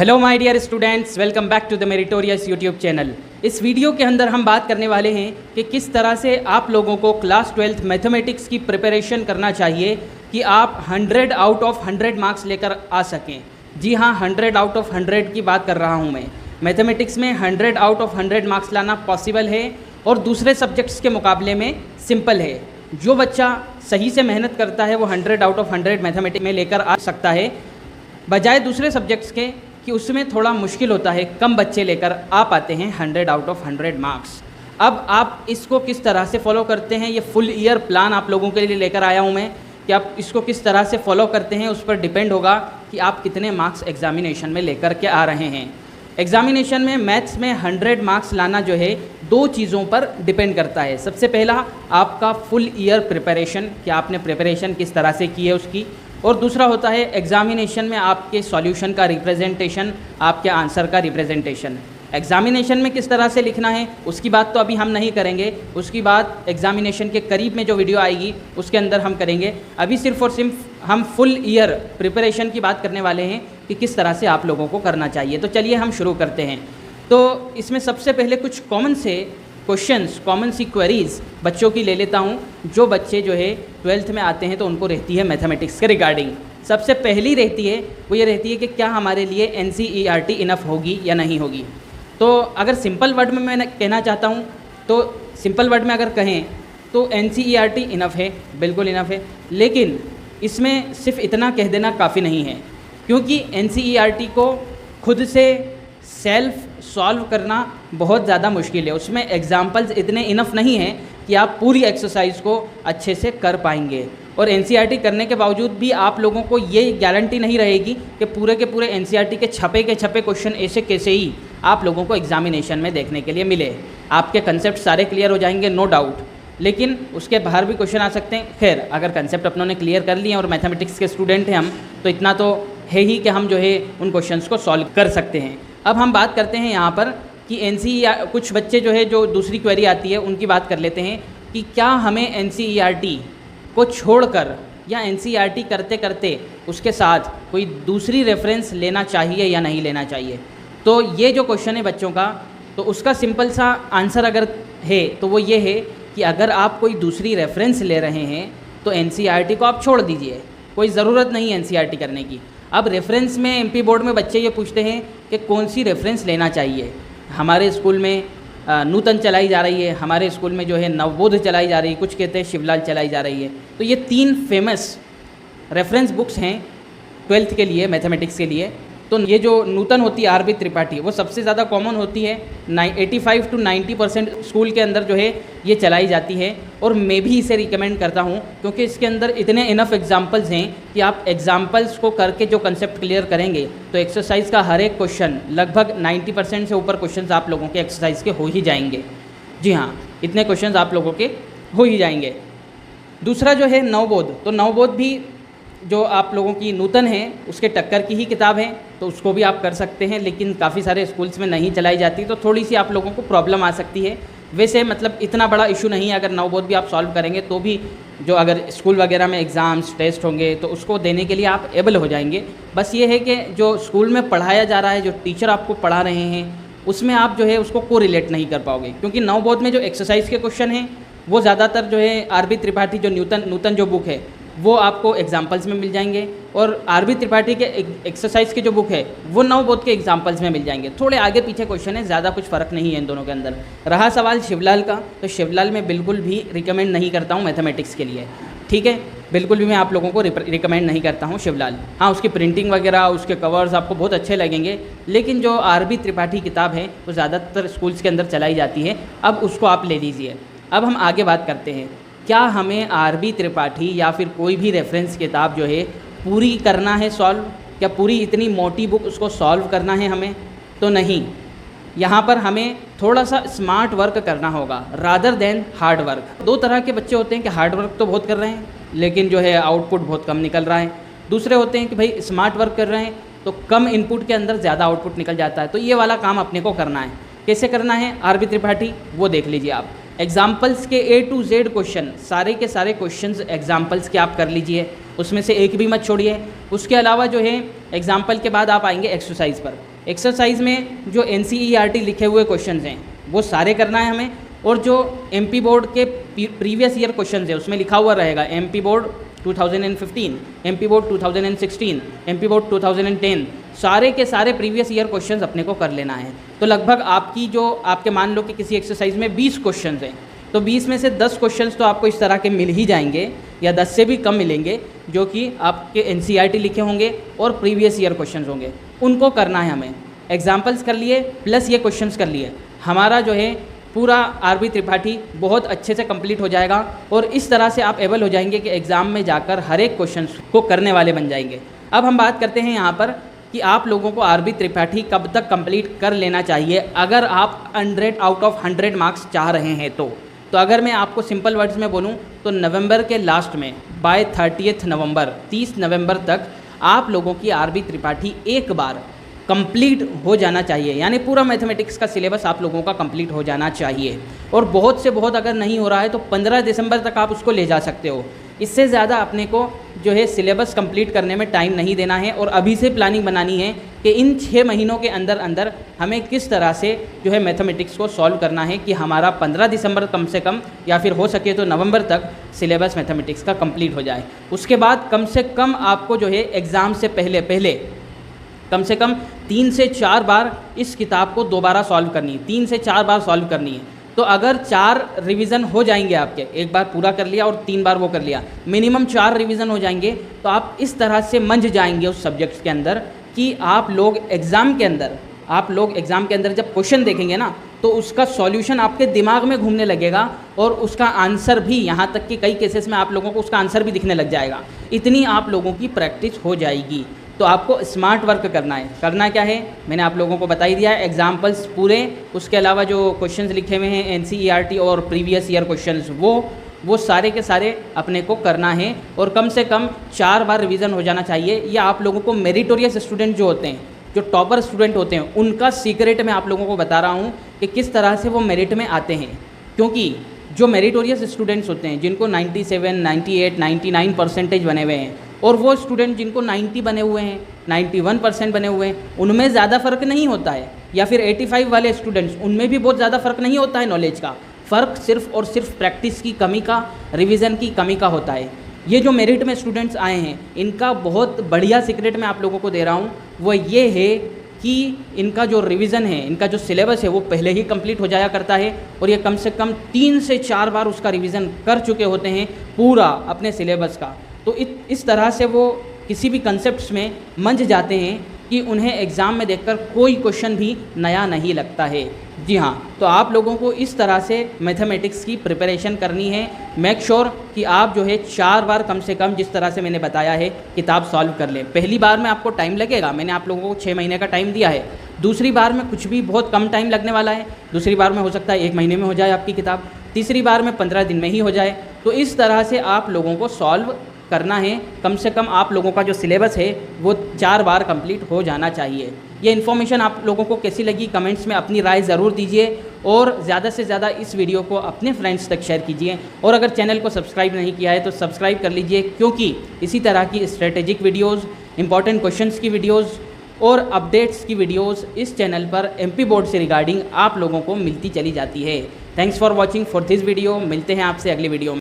Hello my dear students, welcome back to the meritorious YouTube channel. इस video के अंदर हम बात करने वाले हैं कि किस तरह से आप लोगों को क्लास 12th मैथमेटिक्स की प्रिपरेशन करना चाहिए कि आप 100 आउट ऑफ 100 मार्क्स लेकर आ सकें। जी हाँ, 100 आउट ऑफ 100 की बात कर रहा हूँ मैं। मैथमेटिक्स में 100 आउट ऑफ 100 मार्क्स लाना पॉसिबल है और दूसरे सब्जेक्ट्स के मुकाबले में सिंपल है। जो बच्चा सही से मेहनत करता है वो 100 आउट ऑफ 100 मैथमेटिक्स में लेकर आ सकता है, बजाय दूसरे सब्जेक्ट्स के कि उसमें थोड़ा मुश्किल होता है, कम बच्चे लेकर आ पाते हैं 100 आउट ऑफ 100 मार्क्स। अब आप इसको किस तरह से फॉलो करते हैं, ये फुल ईयर प्लान आप लोगों के लिए लेकर आया हूँ मैं कि आप इसको किस तरह से फॉलो करते हैं, उस पर डिपेंड होगा कि आप कितने मार्क्स एग्जामिनेशन में लेकर के आ रहे हैं। एग्जामिनेशन में मैथ्स में 100 मार्क्स लाना जो है दो चीज़ों पर डिपेंड करता है। सबसे पहला आपका फुल ईयर प्रिपरेशन, कि आपने प्रिपरेशन किस तरह से की है उसकी, और दूसरा होता है एग्जामिनेशन में आपके सॉल्यूशन का रिप्रेजेंटेशन, आपके आंसर का रिप्रेजेंटेशन। एग्जामिनेशन में किस तरह से लिखना है उसकी बात तो अभी हम नहीं करेंगे, उसकी बात एग्जामिनेशन के करीब में जो वीडियो आएगी उसके अंदर हम करेंगे। अभी सिर्फ और सिर्फ हम फुल ईयर प्रिपरेशन की बात करने वाले हैं कि किस तरह से आप लोगों को करना चाहिए। तो चलिए हम शुरू करते हैं। तो इसमें सबसे पहले कुछ कॉमन से क्वेश्चंस, कॉमन सी क्वेरीज बच्चों की ले लेता हूं, जो बच्चे जो है 12th में आते हैं तो उनको रहती है मैथमेटिक्स के रिगार्डिंग। सबसे पहली रहती है वो ये रहती है कि क्या हमारे लिए NCERT इनफ होगी या नहीं होगी। तो अगर सिंपल वर्ड में मैं कहना चाहता हूं तो सिंपल वर्ड में अगर कहें तो NCERT इनफ है, बिल्कुल इनफ है। लेकिन इसमें सिर्फ इतना कह देना काफ़ी नहीं है, क्योंकि NCERT को खुद से सेल्फ सॉल्व करना बहुत ज़्यादा मुश्किल है। उसमें एग्जाम्पल्स इतने इनफ नहीं हैं कि आप पूरी एक्सरसाइज को अच्छे से कर पाएंगे। और NCERT करने के बावजूद भी आप लोगों को ये गारंटी नहीं रहेगी कि पूरे के पूरे NCERT के छपे क्वेश्चन ऐसे कैसे ही आप लोगों को एग्जामिनेशन में देखने के लिए मिले। आपके कंसेप्ट सारे क्लियर हो जाएंगे, नो डाउट, लेकिन उसके बाहर भी क्वेश्चन आ सकते हैं। खैर, अगर कंसेप्ट अपनों ने क्लियर कर लिए और मैथमेटिक्स के स्टूडेंट हैं हम, तो इतना तो है ही कि हम जो है उन क्वेश्चंस को सॉल्व कर सकते हैं। अब हम बात करते हैं यहाँ पर कि कुछ बच्चे जो है, जो दूसरी क्वेरी आती है उनकी बात कर लेते हैं कि क्या हमें NCERT को छोड़कर या NCERT करते करते उसके साथ कोई दूसरी रेफरेंस लेना चाहिए या नहीं लेना चाहिए। तो ये जो क्वेश्चन है बच्चों का, तो उसका सिंपल सा आंसर अगर है तो वो ये है कि अगर आप कोई दूसरी रेफरेंस ले रहे हैं तो NCERT को आप छोड़ दीजिए, कोई ज़रूरत नहीं NCERT करने की। अब रेफरेंस में MP बोर्ड में बच्चे ये पूछते हैं कि कौन सी रेफरेंस लेना चाहिए। हमारे स्कूल में नूतन चलाई जा रही है, हमारे स्कूल में जो है नवबोध चलाई जा रही है, कुछ कहते हैं शिवलाल चलाई जा रही है। तो ये 3 फेमस रेफरेंस बुक्स हैं 12th के लिए, मैथमेटिक्स के लिए। तो ये जो नूतन होती है RB त्रिपाठी, वो सबसे ज़्यादा कॉमन होती है। 85 to 90% स्कूल के अंदर जो है ये चलाई जाती है, और मैं भी इसे रिकमेंड करता हूँ क्योंकि इसके अंदर इतने इनफ एग्जाम्पल्स हैं कि आप एग्जाम्पल्स को करके जो कंसेप्ट क्लियर करेंगे तो एक्सरसाइज का हर एक क्वेश्चन, लगभग 90% से ऊपर क्वेश्चन आप लोगों के एक्सरसाइज के हो ही जाएंगे। जी हाँ, इतने क्वेश्चन आप लोगों के हो ही जाएंगे। दूसरा जो है नवबोध, तो नवबोध भी जो आप लोगों की नूतन है उसके टक्कर की ही किताब है, तो उसको भी आप कर सकते हैं, लेकिन काफ़ी सारे स्कूल्स में नहीं चलाई जाती, तो थोड़ी सी आप लोगों को प्रॉब्लम आ सकती है। वैसे मतलब इतना बड़ा इशू नहीं है, अगर नवबोध भी आप सॉल्व करेंगे तो भी जो अगर स्कूल वगैरह में एग्ज़ाम्स टेस्ट होंगे तो उसको देने के लिए आप एबल हो जाएंगे। बस ये है कि जो स्कूल में पढ़ाया जा रहा है, जो टीचर आपको पढ़ा रहे हैं, उसमें आप जो है उसको को रिलेट नहीं कर पाओगे, क्योंकि नवबोध में जो एक्सरसाइज के क्वेश्चन हैं वो ज़्यादातर जो है RB त्रिपाठी जो नूतन जो बुक है वो आपको एग्जाम्पल्स में मिल जाएंगे, और RB त्रिपाठी के एक्सरसाइज की जो बुक है वो नवबोध के एग्जाम्पल्स में मिल जाएंगे। थोड़े आगे पीछे क्वेश्चन है, ज़्यादा कुछ फ़र्क नहीं है इन दोनों के अंदर। रहा सवाल शिवलाल का, तो शिवलाल में बिल्कुल भी रिकमेंड नहीं करता हूँ मैथमेटिक्स के लिए, ठीक है, बिल्कुल भी मैं आप लोगों को रिकमेंड नहीं करता हूँ शिवलाल। हाँ, उसकी प्रिंटिंग वगैरह, उसके कवर्स आपको बहुत अच्छे लगेंगे, लेकिन जो RB त्रिपाठी किताब है वो ज़्यादातर स्कूल्स के अंदर चलाई जाती है, अब उसको आप ले लीजिए। अब हम आगे बात करते हैं, क्या हमें RB त्रिपाठी या फिर कोई भी रेफरेंस किताब जो है पूरी करना है सॉल्व, क्या पूरी इतनी मोटी बुक उसको सॉल्व करना है हमें? तो नहीं, यहाँ पर हमें थोड़ा सा स्मार्ट वर्क करना होगा रादर देन हार्ड वर्क। दो तरह के बच्चे होते हैं कि हार्ड वर्क तो बहुत कर रहे हैं लेकिन जो है आउटपुट बहुत कम निकल रहा है। दूसरे होते हैं कि भाई स्मार्ट वर्क कर रहे हैं तो कम इनपुट के अंदर ज़्यादा आउटपुट निकल जाता है। तो ये वाला काम अपने को करना है। कैसे करना है RB त्रिपाठी, वो देख लीजिए आप। एग्जाम्पल्स के A to Z क्वेश्चन, सारे के सारे क्वेश्चंस एग्जाम्पल्स के आप कर लीजिए, उसमें से एक भी मत छोड़िए। उसके अलावा जो है एग्जाम्पल के बाद आप आएंगे एक्सरसाइज पर। एक्सरसाइज में जो NCERT लिखे हुए क्वेश्चंस हैं वो सारे करना है हमें, और जो MP बोर्ड के प्रीवियस ईयर क्वेश्चंस है उसमें लिखा हुआ रहेगा MP board 2015, MP board 2016, MP board 2010, सारे के सारे प्रीवियस ईयर क्वेश्चंस अपने को कर लेना है। तो लगभग आपकी जो आपके मान लो कि किसी एक्सरसाइज में 20 क्वेश्चंस हैं, तो 20 में से 10 क्वेश्चंस तो आपको इस तरह के मिल ही जाएंगे या 10 से भी कम मिलेंगे, जो कि आपके NCERT लिखे होंगे और प्रीवियस ईयर क्वेश्चंस होंगे, उनको करना है हमें। एग्जाम्पल्स कर लिए प्लस ये क्वेश्चंस कर लिए, हमारा जो है पूरा RB त्रिपाठी बहुत अच्छे से कंप्लीट हो जाएगा, और इस तरह से आप एबल हो जाएंगे कि एग्ज़ाम में जाकर हर एक क्वेश्चन को करने वाले बन जाएंगे। अब हम बात करते हैं यहाँ पर कि आप लोगों को RB त्रिपाठी कब तक कंप्लीट कर लेना चाहिए अगर आप 100 आउट ऑफ 100 मार्क्स चाह रहे हैं तो अगर मैं आपको सिंपल वर्ड्स में बोलूँ तो नवंबर के लास्ट में बाय 30 नवंबर 30 नवंबर तक आप लोगों की RB त्रिपाठी एक बार कंप्लीट हो जाना चाहिए, यानी पूरा मैथमेटिक्स का सिलेबस आप लोगों का कंप्लीट हो जाना चाहिए। और बहुत से बहुत अगर नहीं हो रहा है तो 15 दिसंबर तक आप उसको ले जा सकते हो। इससे ज़्यादा अपने को जो है सिलेबस कंप्लीट करने में टाइम नहीं देना है, और अभी से प्लानिंग बनानी है कि इन 6 महीनों के अंदर अंदर हमें किस तरह से जो है मैथमेटिक्स को सॉल्व करना है कि हमारा 15 दिसंबर कम से कम, या फिर हो सके तो नवंबर तक सिलेबस मैथमेटिक्स का कंप्लीट हो जाए। उसके बाद कम से कम आपको जो है एग्ज़ाम से पहले कम से कम 3 से 4 बार इस किताब को दोबारा सॉल्व करनी है, 3 से 4 बार सॉल्व करनी है। तो अगर 4 रिवीजन हो जाएंगे आपके, एक बार पूरा कर लिया और 3 बार वो कर लिया, मिनिमम 4 रिवीजन हो जाएंगे, तो आप इस तरह से मंझ जाएंगे उस सब्जेक्ट्स के अंदर कि आप लोग एग्ज़ाम के अंदर जब क्वेश्चन देखेंगे ना तो उसका सॉल्यूशन आपके दिमाग में घूमने लगेगा, और उसका आंसर भी, यहाँ तक कि कई केसेस में आप लोगों को उसका आंसर भी दिखने लग जाएगा। इतनी आप लोगों की प्रैक्टिस हो जाएगी। तो आपको स्मार्ट वर्क करना है। करना क्या है मैंने आप लोगों को बता ही दिया है, एग्जाम्पल्स पूरे, उसके अलावा जो क्वेश्चंस लिखे हुए हैं NCERT और प्रीवियस ईयर क्वेश्चंस वो सारे के सारे अपने को करना है, और कम से कम 4 बार रिवीजन हो जाना चाहिए। ये आप लोगों को मेरिटोरियस स्टूडेंट जो होते हैं, जो टॉपर स्टूडेंट होते हैं, उनका सीक्रेट मैं आप लोगों को बता रहा हूँ कि किस तरह से वो मेरिट में आते हैं। क्योंकि जो मेरिटोरियस स्टूडेंट्स होते हैं जिनको 97, 98, 99 परसेंटेज बने हुए हैं, और वो स्टूडेंट जिनको 90 बने हुए हैं, 91% बने हुए हैं, उनमें ज़्यादा फ़र्क नहीं होता है। या फिर 85 वाले स्टूडेंट्स, उनमें भी बहुत ज़्यादा फ़र्क नहीं होता है नॉलेज का। फ़र्क सिर्फ और सिर्फ प्रैक्टिस की कमी का, रिवीजन की कमी का होता है। ये जो मेरिट में स्टूडेंट्स आए हैं, इनका बहुत बढ़िया सीक्रेट मैं आप लोगों को दे रहा हूँ, वो ये है कि इनका जो रिवीजन है, इनका जो सिलेबस है वो पहले ही कंप्लीट हो जाया करता है, और ये कम से कम 3 से 4 बार उसका रिवीजन कर चुके होते हैं पूरा अपने सिलेबस का। तो इस तरह से वो किसी भी कंसेप्ट्स में मंझ जाते हैं कि उन्हें एग्ज़ाम में देखकर कोई क्वेश्चन भी नया नहीं लगता है। जी हाँ, तो आप लोगों को इस तरह से मैथमेटिक्स की प्रिपरेशन करनी है। मेक श्योर कि आप जो है 4 बार कम से कम, जिस तरह से मैंने बताया है, किताब सॉल्व कर लें। पहली बार में आपको टाइम लगेगा, मैंने आप लोगों को 6 महीने का टाइम दिया है। दूसरी बार में कुछ भी बहुत कम टाइम लगने वाला है, दूसरी बार में हो सकता है 1 महीने में हो जाए आपकी किताब, तीसरी बार में 15 दिन में ही हो जाए। तो इस तरह से आप लोगों को सॉल्व करना है। कम से कम आप लोगों का जो सिलेबस है वो 4 बार कंप्लीट हो जाना चाहिए। ये इन्फॉर्मेशन आप लोगों को कैसी लगी कमेंट्स में अपनी राय ज़रूर दीजिए, और ज़्यादा से ज़्यादा इस वीडियो को अपने फ्रेंड्स तक शेयर कीजिए। और अगर चैनल को सब्सक्राइब नहीं किया है तो सब्सक्राइब कर लीजिए, क्योंकि इसी तरह की स्ट्रेटेजिक वीडियोज़, इंपॉर्टेंट क्वेश्चंस की वीडियोज़ और अपडेट्स की वीडियोज़ इस चैनल पर MP बोर्ड से रिगार्डिंग आप लोगों को मिलती चली जाती है। Thanks for watching for this video. मिलते हैं आपसे अगली वीडियो में।